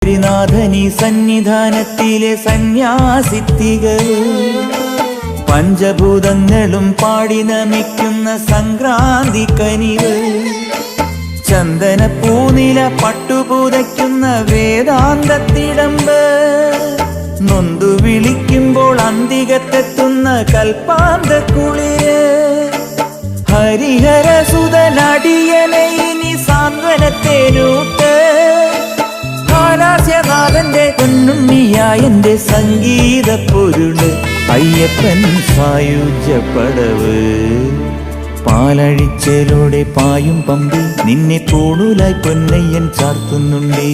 ശബരിനാഥനി സന്നിധാനത്തിലെ സന്യാസിത്തികൾ പഞ്ചഭൂതങ്ങളും പാടി നമിക്കുന്ന സംക്രാന്തി കനിവ് ചന്ദന പൂനില പട്ടുപൂതയ്ക്കുന്ന വേദാന്തത്തിടമ്പ് നൊന്തു വിളിക്കുമ്പോൾ അന്തികത്തെത്തുന്ന കൽപ്പാന്ത കുളിര് ഹരിഹര സുതനടിയനെ ഇനി സാന്ത്വനത്തേനൂട്ട് ഹാലാസ്യനാഥന്റെ പൊന്നുണ്ണിയായന്റെ സംഗീത പൊരുള് അയ്യപ്പൻ സായുജ്യപ്പടവ് പാലഴിച്ചേലോടെ പായും പമ്പി നിന്നെ പൂണൂലായി പൊന്നയ്യൻ ചാർത്തുന്നുണ്ടേ.